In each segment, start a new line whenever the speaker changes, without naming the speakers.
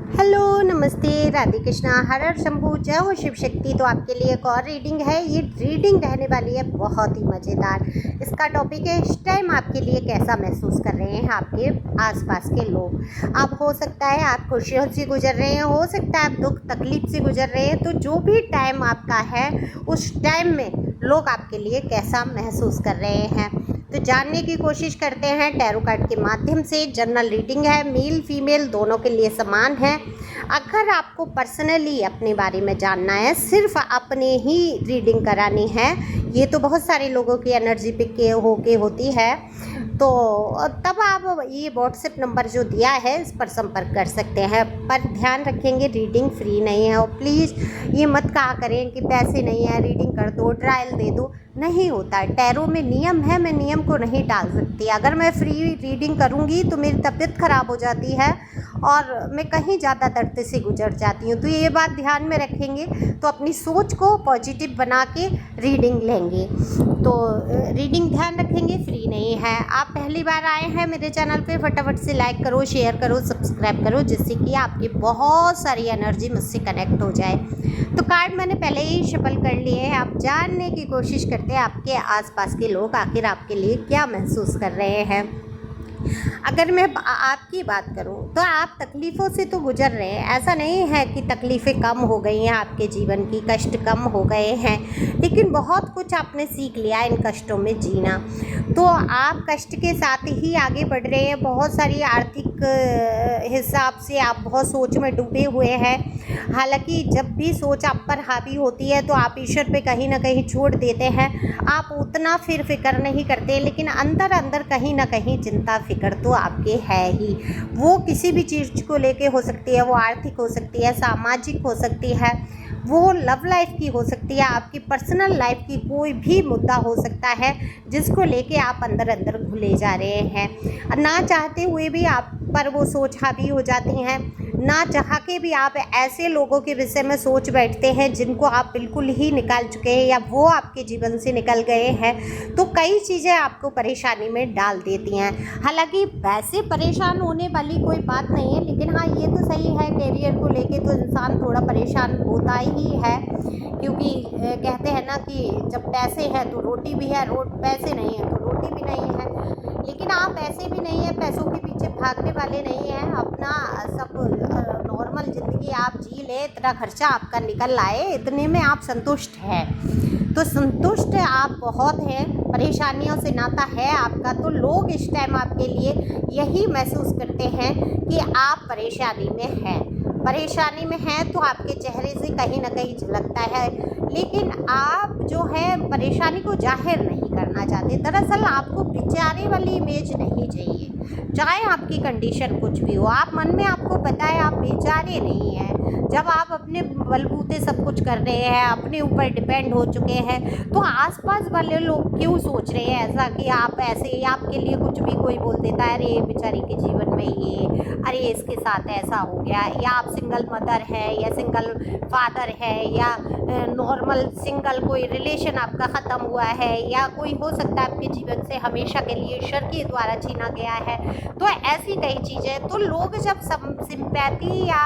Hello, नमस्ते, राधे कृष्णा, हर हर शंभू, जय हो शिव शक्ति। तो आपके लिए एक और रीडिंग है। ये रीडिंग रहने वाली है बहुत ही मज़ेदार। इसका टॉपिक है, इस टाइम आपके लिए कैसा महसूस कर रहे हैं आपके आसपास के लोग। अब हो सकता है आप खुशियों से गुजर रहे हैं, हो सकता है आप दुख तकलीफ से गुजर रहे हैं। तो जो भी टाइम आपका है, उस टाइम में लोग आपके लिए कैसा महसूस कर रहे हैं, तो जानने की कोशिश करते हैं टैरो कार्ड के माध्यम से। जनरल रीडिंग है, मेल फीमेल दोनों के लिए समान है। अगर आपको पर्सनली अपने बारे में जानना है, सिर्फ अपने ही रीडिंग करानी है, ये तो बहुत सारे लोगों की एनर्जी पिक के होके होती है, तो तब आप ये व्हाट्सएप नंबर जो दिया है इस पर संपर्क कर सकते हैं। पर ध्यान रखेंगे, रीडिंग फ्री नहीं है। और प्लीज़ ये मत कहा करें कि पैसे नहीं है, रीडिंग कर दो, ट्रायल दे दो। नहीं होता है, टैरो में नियम है, मैं नियम को नहीं टाल सकती। अगर मैं फ्री रीडिंग करूँगी तो मेरी तबीयत ख़राब हो जाती है और मैं कहीं ज़्यादा दर्द से गुजर जाती हूँ। तो ये बात ध्यान में रखेंगे तो अपनी सोच को पॉजिटिव बना के रीडिंग लेंगे। तो रीडिंग ध्यान रखेंगे, फ्री नहीं है। आप पहली बार आए हैं मेरे चैनल पे, फटाफट से लाइक करो, शेयर करो, सब्सक्राइब करो, जिससे कि आपकी बहुत सारी एनर्जी मुझसे कनेक्ट हो जाए। तो कार्ड मैंने पहले ही शफल कर लिए हैं। आप जानने की कोशिश करते हैं आपके आसपास के लोग आखिर आपके लिए क्या महसूस कर रहे हैं। अगर मैं आपकी बात करूं तो आप तकलीफ़ों से तो गुजर रहे हैं। ऐसा नहीं है कि तकलीफ़ें कम हो गई हैं, आपके जीवन की कष्ट कम हो गए हैं, लेकिन बहुत कुछ आपने सीख लिया इन कष्टों में जीना। तो आप कष्ट के साथ ही आगे बढ़ रहे हैं। बहुत सारी आर्थिक हिसाब से आप बहुत सोच में डूबे हुए हैं। हालांकि जब भी सोच आप पर हावी होती है तो आप ईश्वर पे कहीं ना कहीं छोड़ देते हैं। आप उतना फिक्र नहीं करते, लेकिन अंदर अंदर कहीं ना कहीं चिंता फिक्र तो आपके है ही। वो किसी भी चीज़ को लेके हो सकती है, वो आर्थिक हो सकती है, सामाजिक हो सकती है, वो लव लाइफ की हो सकती है, आपकी पर्सनल लाइफ की कोई भी मुद्दा हो सकता है जिसको लेके आप अंदर अंदर घुले जा रहे हैं। ना चाहते हुए भी आप पर वो सोच हावी हो जाती हैं। ना चाह के भी आप ऐसे लोगों के विषय में सोच बैठते हैं जिनको आप बिल्कुल ही निकाल चुके हैं या वो आपके जीवन से निकल गए हैं। तो कई चीज़ें आपको परेशानी में डाल देती हैं। हालांकि वैसे परेशान होने वाली कोई बात नहीं है, लेकिन हाँ ये तो सही है, करियर को लेके तो इंसान थोड़ा परेशान होता ही है। क्योंकि कहते हैं ना कि जब पैसे हैं तो रोटी भी है, पैसे नहीं है तो रोटी भी नहीं है। लेकिन आप ऐसे भी नहीं है, पैसों के पीछे भागने वाले नहीं हैं। अपना सब नॉर्मल ज़िंदगी आप जी ले, इतना खर्चा आपका निकल आए, इतने में आप संतुष्ट हैं। तो संतुष्ट आप बहुत हैं, परेशानियों से नाता है आपका। तो लोग इस टाइम आपके लिए यही महसूस करते हैं कि आप परेशानी में हैं। परेशानी में हैं तो आपके चेहरे से कहीं ना कहीं झलकता है, लेकिन आप जो है परेशानी को जाहिर नहीं करना चाहते। दरअसल आपको बेचारे वाली इमेज नहीं चाहिए, चाहे आपकी कंडीशन कुछ भी हो। आप मन में आपको पता है आप बेचारे नहीं हैं। जब आप अपने बलबूते सब कुछ कर रहे हैं, अपने ऊपर डिपेंड हो चुके हैं, तो आसपास वाले लोग क्यों सोच रहे हैं ऐसा कि आप ऐसे, आपके लिए कुछ भी कोई बोल देता है, अरे बेचारी के जीवन में ये, अरे इसके साथ ऐसा हो गया। या आप सिंगल मदर है या सिंगल फादर है या नॉर्मल सिंगल कोई रिलेशन आपका ख़त्म हुआ है, या कोई हो सकता है आपके जीवन से हमेशा के लिए ईश्वर के द्वारा छीना गया है। तो ऐसी कई चीज़ें, तो लोग जब सिंपैथी या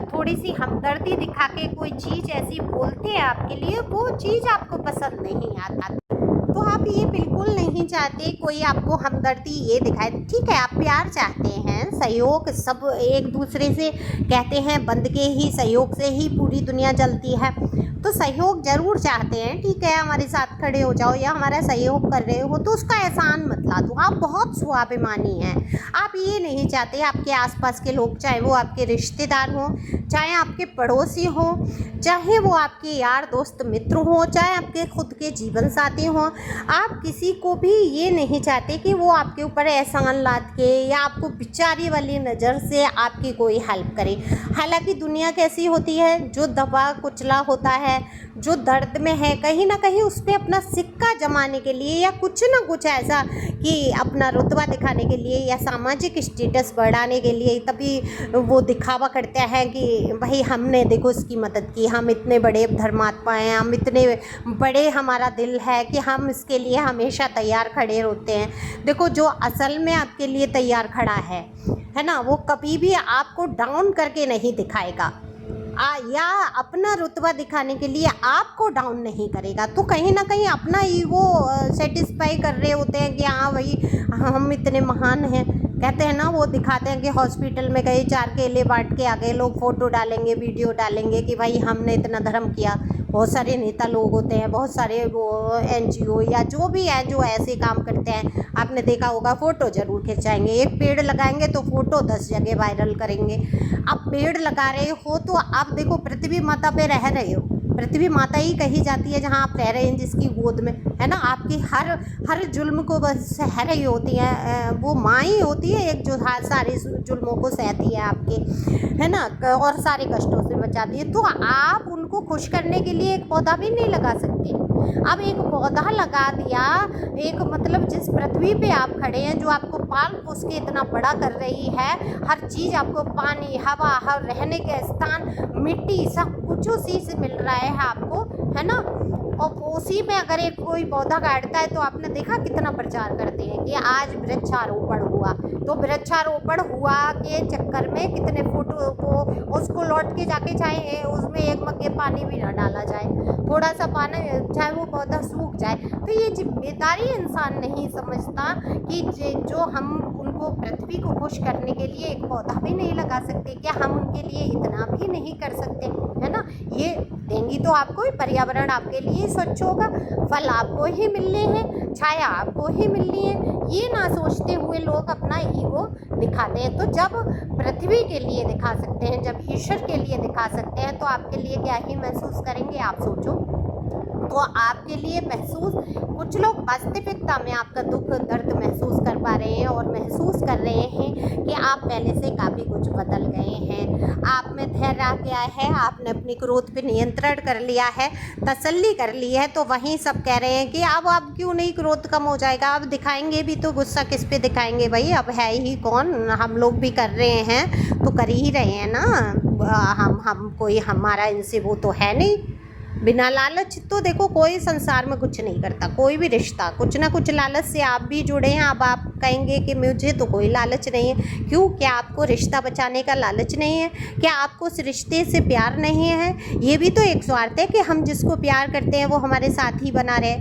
थोड़ी सी हमदर्दी दिखा के कोई चीज़ ऐसी बोलते हैं आपके लिए, वो चीज़ आपको पसंद नहीं आता। तो आप ये बिल्कुल नहीं चाहते कोई आपको हमदर्दी ये दिखाए। ठीक है, आप प्यार चाहते हैं, सहयोग, सब एक दूसरे से कहते हैं बंद के ही सहयोग से ही पूरी दुनिया चलती है। तो सहयोग ज़रूर चाहते हैं, ठीक है, हमारे साथ खड़े हो जाओ या हमारा सहयोग कर रहे हो, तो उसका एहसान मत ला दो। आप बहुत स्वाभिमानी हैं। आप ये नहीं चाहते आपके आसपास के लोग, चाहे वो आपके रिश्तेदार हों, चाहे आपके पड़ोसी हों, चाहे वो आपके यार दोस्त मित्र हों, चाहे आपके खुद के जीवन साथी हों, आप किसी को भी ये नहीं चाहते कि वो आपके ऊपर एहसान लाद के या आपको बेचारी वाली नज़र से आपकी कोई हेल्प करे। हालांकि दुनिया कैसी होती है, जो दबा कुचला होता है, जो दर्द में है, कहीं ना कहीं उस पर अपना सिक्का जमाने के लिए या कुछ ना कुछ ऐसा कि अपना रुतबा दिखाने के लिए या सामाजिक स्टेटस बढ़ाने के लिए तभी वो दिखावा करते हैं कि भाई हमने देखो इसकी मदद की, हम इतने बड़े धर्मात्मा हैं, हम इतने बड़े, हमारा दिल है कि हम इसके लिए हमेशा तैयार खड़े होते हैं। देखो जो असल में आपके लिए तैयार खड़ा है ना, वो कभी भी आपको डाउन करके नहीं दिखाएगा या अपना रुतबा दिखाने के लिए आपको डाउन नहीं करेगा। तो कहीं ना कहीं अपना ईगो सेटिस्फाई कर रहे होते हैं कि हाँ भाई हम इतने महान हैं। कहते हैं ना, वो दिखाते हैं कि हॉस्पिटल में गए 4 केले बांट के आ गए, लोग फ़ोटो डालेंगे, वीडियो डालेंगे कि भाई हमने इतना धर्म किया। बहुत सारे नेता लोग होते हैं, बहुत सारे वो NGO या जो भी है जो ऐसे काम करते हैं, आपने देखा होगा, फ़ोटो ज़रूर खिंचाएंगे। एक पेड़ लगाएंगे तो फ़ोटो 10 जगह वायरल करेंगे। आप पेड़ लगा रहे हो तो आप देखो पृथ्वी माता पे रह रहे हो, पृथ्वी माता ही कही जाती है जहाँ आप रह रहे हैं, जिसकी गोद में, है ना। आपकी हर जुल्म को बस सह रही होती है, वो माँ ही होती है एक जो सारे जुल्मों को सहती है आपके, है ना, और सारे कष्टों से बचाती है। तो आप उनको खुश करने के लिए एक पौधा भी नहीं लगा सकते। अब एक पौधा लगा दिया, एक मतलब जिस पृथ्वी पे आप खड़े हैं, जो आपको पाल पोस के इतना बड़ा कर रही है, हर चीज़ आपको, पानी, हवा, हर रहने के स्थान, मिट्टी, सब कुछ उसी से मिल रहा है आपको, है ना। और उसी में अगर एक कोई पौधा काटता है तो आपने देखा कितना प्रचार करते हैं कि आज वृक्षारोपण हुआ, तो वृक्षारोपण हुआ के चक्कर में कितने फोटो को उसको लौट के जाके चाहे उसमें एक मग्गे पानी भी ना डाला जाए, थोड़ा सा पानी, चाहे वो पौधा सूख जाए। तो ये जिम्मेदारी इंसान नहीं समझता कि जो हम उनको पृथ्वी को खुश करने के लिए एक पौधा भी नहीं लगा सकते, क्या हम उनके लिए इतना भी नहीं कर सकते, है ना। ये देंगी तो आपको ही, पर्यावरण आपके लिए स्वच्छ होगा, फल आपको ही मिलने हैं, छाया आपको ही मिलनी है, ये ना सोचते हुए लोग अपना ईगो दिखाते हैं। तो जब पृथ्वी के लिए दिखा सकते हैं, जब ईश्वर के लिए दिखा सकते हैं, तो आपके लिए क्या ही महसूस करेंगे आप सोचो। तो आपके लिए महसूस, कुछ लोग वास्तविकता में आपका दुख दर्द महसूस कर पा रहे हैं और महसूस कर रहे हैं कि आप पहले से काफ़ी कुछ बदल गए हैं, आप में धैर्य आ गया है, आपने अपनी क्रोध पे नियंत्रण कर लिया है, तसल्ली कर ली है। तो वहीं सब कह रहे हैं कि अब क्यों नहीं क्रोध कम हो जाएगा, अब दिखाएंगे भी तो गुस्सा किस पे दिखाएंगे भाई, अब है ही कौन, हम लोग भी कर रहे हैं तो कर ही रहे हैं ना, हम कोई हमारा इनसे वो तो है नहीं। बिना लालच तो देखो कोई संसार में कुछ नहीं करता, कोई भी रिश्ता कुछ ना कुछ लालच से आप भी जुड़े हैं। अब आप कहेंगे कि मुझे तो कोई लालच नहीं है, क्यों, क्या आपको रिश्ता बचाने का लालच नहीं है, क्या आपको उस रिश्ते से प्यार नहीं है? ये भी तो एक स्वार्थ है कि हम जिसको प्यार करते हैं वो हमारे साथ ही बना रहे,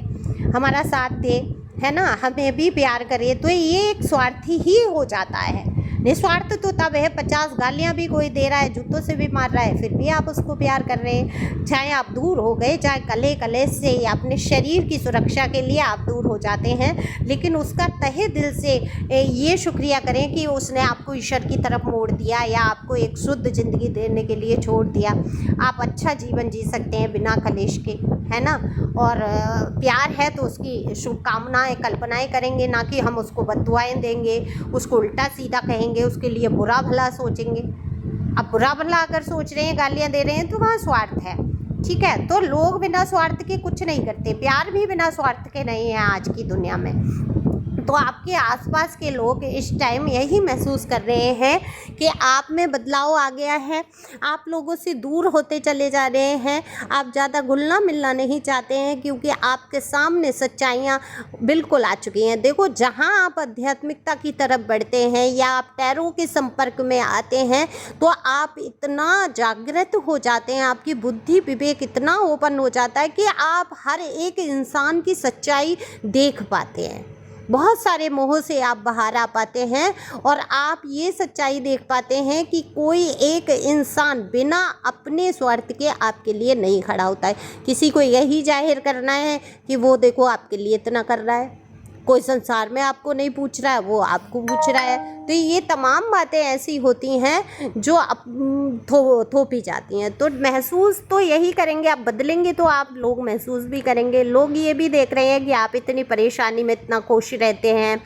हमारा साथ दे, है ना, हमें भी प्यार करे। तो ये एक स्वार्थी ही हो जाता है। निस्वार्थ तो तब है, 50 गालियाँ भी कोई दे रहा है, जूतों से भी मार रहा है, फिर भी आप उसको प्यार कर रहे हैं। चाहे आप दूर हो गए, चाहे कले से अपने शरीर की सुरक्षा के लिए आप दूर हो जाते हैं, लेकिन उसका तहे दिल से ये शुक्रिया करें कि उसने आपको ईश्वर की तरफ मोड़ दिया या आपको एक शुद्ध ज़िंदगी देने के लिए छोड़ दिया। आप अच्छा जीवन जी सकते हैं बिना कलेश के, है ना। और प्यार है तो उसकी शुभकामनाएँ, कल्पनाएँ करेंगे, ना कि हम उसको बद्दुआएँ देंगे, उसको उल्टा सीधा कहेंगे, उसके लिए बुरा भला सोचेंगे। अब बुरा भला अगर सोच रहे हैं, गालियां दे रहे हैं, तो वहाँ स्वार्थ है, ठीक है। तो लोग बिना स्वार्थ के कुछ नहीं करते, प्यार भी बिना स्वार्थ के नहीं है आज की दुनिया में। तो आपके आसपास के लोग इस टाइम यही महसूस कर रहे हैं कि आप में बदलाव आ गया है, आप लोगों से दूर होते चले जा रहे हैं, आप ज़्यादा घुलना मिलना नहीं चाहते हैं, क्योंकि आपके सामने सच्चाइयाँ बिल्कुल आ चुकी हैं। देखो, जहाँ आप आध्यात्मिकता की तरफ बढ़ते हैं या आप टैरो के संपर्क में आते हैं, तो आप इतना जागृत हो जाते हैं, आपकी बुद्धि विवेक इतना ओपन हो जाता है कि आप हर एक इंसान की सच्चाई देख पाते हैं। बहुत सारे मोह से आप बाहर आ पाते हैं और आप ये सच्चाई देख पाते हैं कि कोई एक इंसान बिना अपने स्वार्थ के आपके लिए नहीं खड़ा होता है। किसी को यही जाहिर करना है कि वो देखो आपके लिए इतना कर रहा है, कोई संसार में आपको नहीं पूछ रहा है, वो आपको पूछ रहा है। तो ये तमाम बातें ऐसी होती हैं जो थोपी जाती हैं। तो महसूस तो यही करेंगे, आप बदलेंगे तो आप लोग महसूस भी करेंगे। लोग ये भी देख रहे हैं कि आप इतनी परेशानी में इतना खुश रहते हैं,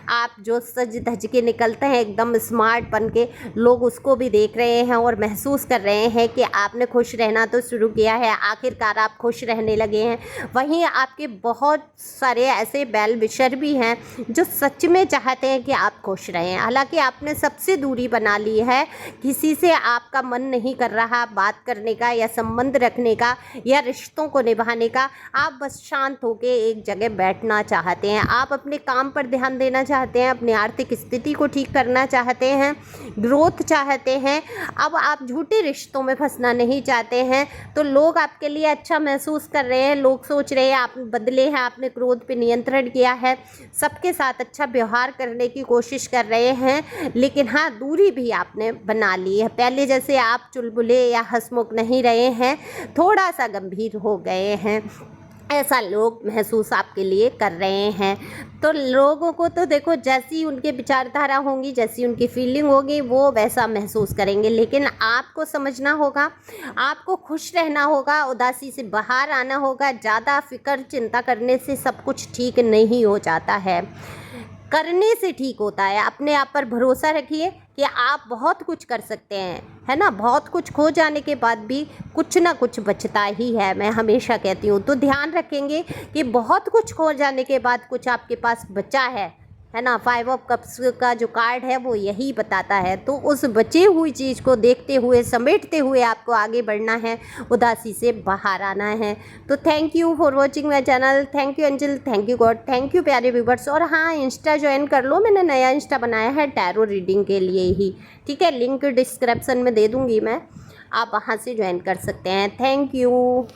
आप जो सज धज के निकलते हैं एकदम स्मार्ट बन के, लोग उसको भी देख रहे हैं और महसूस कर रहे हैं कि आपने खुश रहना तो शुरू किया है, आखिरकार आप खुश रहने लगे हैं। वहीं आपके बहुत सारे ऐसे वेल विशर भी हैं जो सच में चाहते हैं कि आप खुश रहें। हालांकि आपने सबसे दूरी बना ली है, किसी से आपका मन नहीं कर रहा बात करने का या संबंध रखने का या रिश्तों को निभाने का। आप बस शांत होकर एक जगह बैठना चाहते हैं, आप अपने काम पर ध्यान देना चाहते हैं, अपनी आर्थिक स्थिति को ठीक करना चाहते हैं, ग्रोथ चाहते हैं। अब आप झूठे रिश्तों में फंसना नहीं चाहते हैं। तो लोग आपके लिए अच्छा महसूस कर रहे हैं, लोग सोच रहे हैं आप बदले हैं, आपने क्रोध पे नियंत्रण किया है, सबके साथ अच्छा व्यवहार करने की कोशिश कर रहे हैं। लेकिन हाँ, दूरी भी आपने बना ली है, पहले जैसे आप चुलबुले या हंसमुख नहीं रहे हैं, थोड़ा सा गंभीर हो गए हैं, ऐसा लोग महसूस आपके लिए कर रहे हैं। तो लोगों को तो देखो, जैसी उनके विचारधारा होंगी, जैसी उनकी फीलिंग होगी, वो वैसा महसूस करेंगे। लेकिन आपको समझना होगा, आपको खुश रहना होगा, उदासी से बाहर आना होगा। ज़्यादा फिक्र चिंता करने से सब कुछ ठीक नहीं हो जाता है, करने से ठीक होता है। अपने आप पर भरोसा रखिए कि आप बहुत कुछ कर सकते हैं, है ना। बहुत कुछ खो जाने के बाद भी कुछ ना कुछ बचता ही है, मैं हमेशा कहती हूँ। तो ध्यान रखेंगे कि बहुत कुछ खो जाने के बाद कुछ आपके पास बचा है ना। 5 ऑफ कप्स का जो कार्ड है वो यही बताता है। तो उस बची हुई चीज़ को देखते हुए, समेटते हुए आपको आगे बढ़ना है, उदासी से बाहर आना है। तो thank you for watching my channel. Thank you Anjal, thank you God, thank you प्यारे व्यूवर्स। और हाँ, इंस्टा ज्वाइन कर लो, मैंने नया इंस्टा बनाया है टैरो रीडिंग के लिए ही, ठीक है। लिंक डिस्क्रिप्शन में दे दूँगी मैं, आप वहाँ से ज्वाइन कर सकते हैं। Thank you.